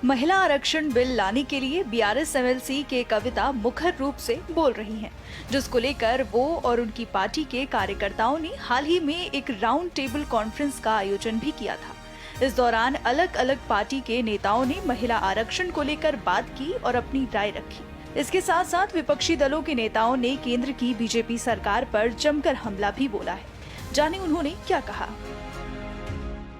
महिला आरक्षण बिल लाने के लिए बीआरएस एमएलसी के कविता मुखर रूप से बोल रही हैं, जिसको लेकर वो और उनकी पार्टी के कार्यकर्ताओं ने हाल ही में एक राउंड टेबल कॉन्फ्रेंस का आयोजन भी किया था। इस दौरान अलग अलग पार्टी के नेताओं ने महिला आरक्षण को लेकर बात की और अपनी राय रखी। इसके साथ साथ विपक्षी दलों के नेताओं ने केंद्र की बीजेपी सरकार पर जमकर हमला भी बोला है। जाने उन्होंने क्या कहा।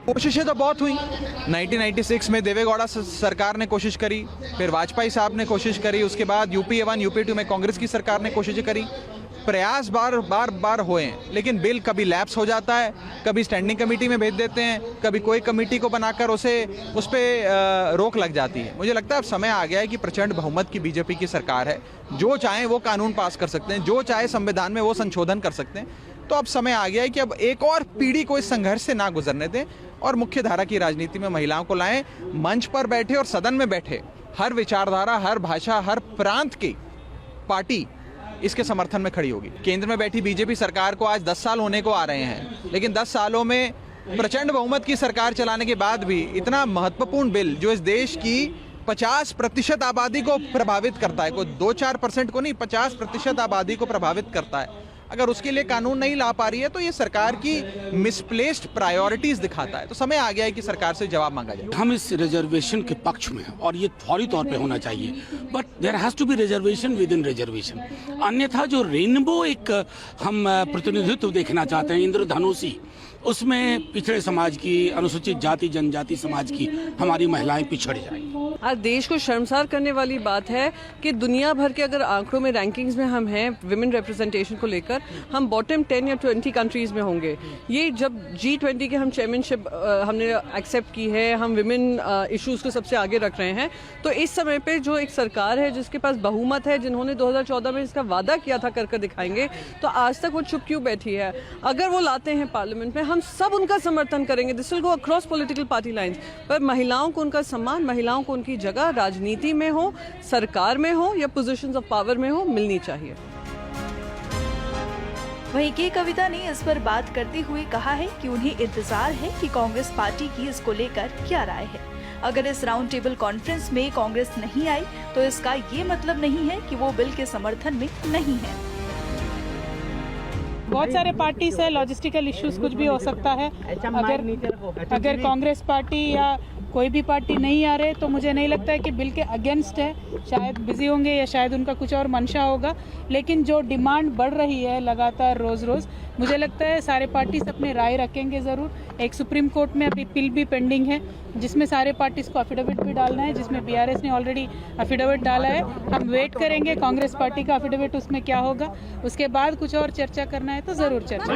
कोशिशें तो बहुत हुई। 1996 में देवेगौड़ा सरकार ने कोशिश करी, फिर वाजपेयी साहब ने कोशिश करी, उसके बाद यूपीए 1 यूपीए 2 में कांग्रेस की सरकार ने कोशिशें करी। प्रयास बार हुए हैं, लेकिन बिल कभी लैप्स हो जाता है, कभी स्टैंडिंग कमेटी में भेज देते हैं, कभी कोई कमेटी को बनाकर उस पर रोक लग जाती है। मुझे लगता है अब समय आ गया है कि प्रचंड बहुमत की बीजेपी की सरकार है, जो चाहे वो कानून पास कर सकते हैं, जो चाहे संविधान में वो संशोधन कर सकते हैं। तो अब समय आ गया है कि अब एक और पीढ़ी को इस संघर्ष से ना गुजरने दें और मुख्य धारा की राजनीति में महिलाओं को लाएं। मंच पर बैठे और सदन में बैठे हर विचारधारा, हर भाषा, हर प्रांत की पार्टी इसके समर्थन में खड़ी होगी। केंद्र में बैठी बीजेपी सरकार को आज 10 साल होने को आ रहे हैं, लेकिन 10 सालों में प्रचंड बहुमत की सरकार चलाने के बाद भी इतना महत्वपूर्ण बिल जो इस देश की 50% आबादी को प्रभावित करता है, कोई 2-4% को नहीं, 50% आबादी को प्रभावित करता है, अगर उसके लिए कानून नहीं ला पा रही है तो ये सरकार की मिसप्लेस्ड प्रायोरिटीज दिखाता है। तो समय आ गया है कि सरकार से जवाब मांगा जाए। हम इस रिजर्वेशन के पक्ष में हैं और ये फौरी तौर पे होना चाहिए, but there has to be reservation within reservation. अन्यथा जो रेनबो एक हम प्रतिनिधित्व देखना चाहते हैं, इंद्रधनुषी, उसमें पिछड़े समाज की, अनुसूचित जाति जनजाति समाज की हमारी महिलाएं पिछड़ जाएंगी। आज देश को शर्मसार करने वाली बात है कि दुनिया भर के अगर आंकड़ों में, रैंकिंग्स में हम हैं विमेन रिप्रेजेंटेशन को लेकर, हम बॉटम 10 या 20 कंट्रीज में होंगे। ये जब G20 के हम चेयरमैनशिप हमने एक्सेप्ट की है, हम विमेन इश्यूज को सबसे आगे रख रहे हैं, तो इस समय पे जो एक सरकार है जिसके पास बहुमत है, जिन्होंने 2014 में इसका वादा किया था कर दिखाएंगे, तो आज तक वो चुप क्यों बैठी है? अगर वो लाते हैं पार्लियामेंट में, हम सब उनका समर्थन करेंगे। This will go across political party lines. पर महिलाओं को उनका सम्मान, महिलाओं को उनकी जगह राजनीति में हो, सरकार में हो या पोजीशंस ऑफ पावर में हो, मिलनी चाहिए। वहीं के कविता ने इस पर बात करते हुए कहा है कि उन्हें इंतजार है कि कांग्रेस पार्टी की इसको लेकर क्या राय है। अगर इस राउंड टेबल कॉन्फ्रेंस में कांग्रेस नहीं आई तो इसका ये मतलब नहीं है कि वो बिल के समर्थन में नहीं है। बहुत सारे पार्टीज है, लॉजिस्टिकल इश्यूज कुछ भी हो सकता है। अगर कांग्रेस पार्टी या कोई भी पार्टी नहीं आ रहे तो मुझे नहीं लगता है कि बिल के अगेंस्ट है। शायद बिजी होंगे या शायद उनका कुछ और मंशा होगा, लेकिन जो डिमांड बढ़ रही है लगातार रोज, मुझे लगता है सारे पार्टीज अपनी राय रखेंगे ज़रूर। एक सुप्रीम कोर्ट में अभी बिल भी पेंडिंग है जिसमें सारे पार्टीज को अफिडेविट भी डालना है, जिसमें बीआरएस ने ऑलरेडी अफिडेविट डाला है। हम वेट करेंगे कांग्रेस पार्टी का अफिडेविट उसमें क्या होगा, उसके बाद कुछ और चर्चा करना है तो ज़रूर चर्चा।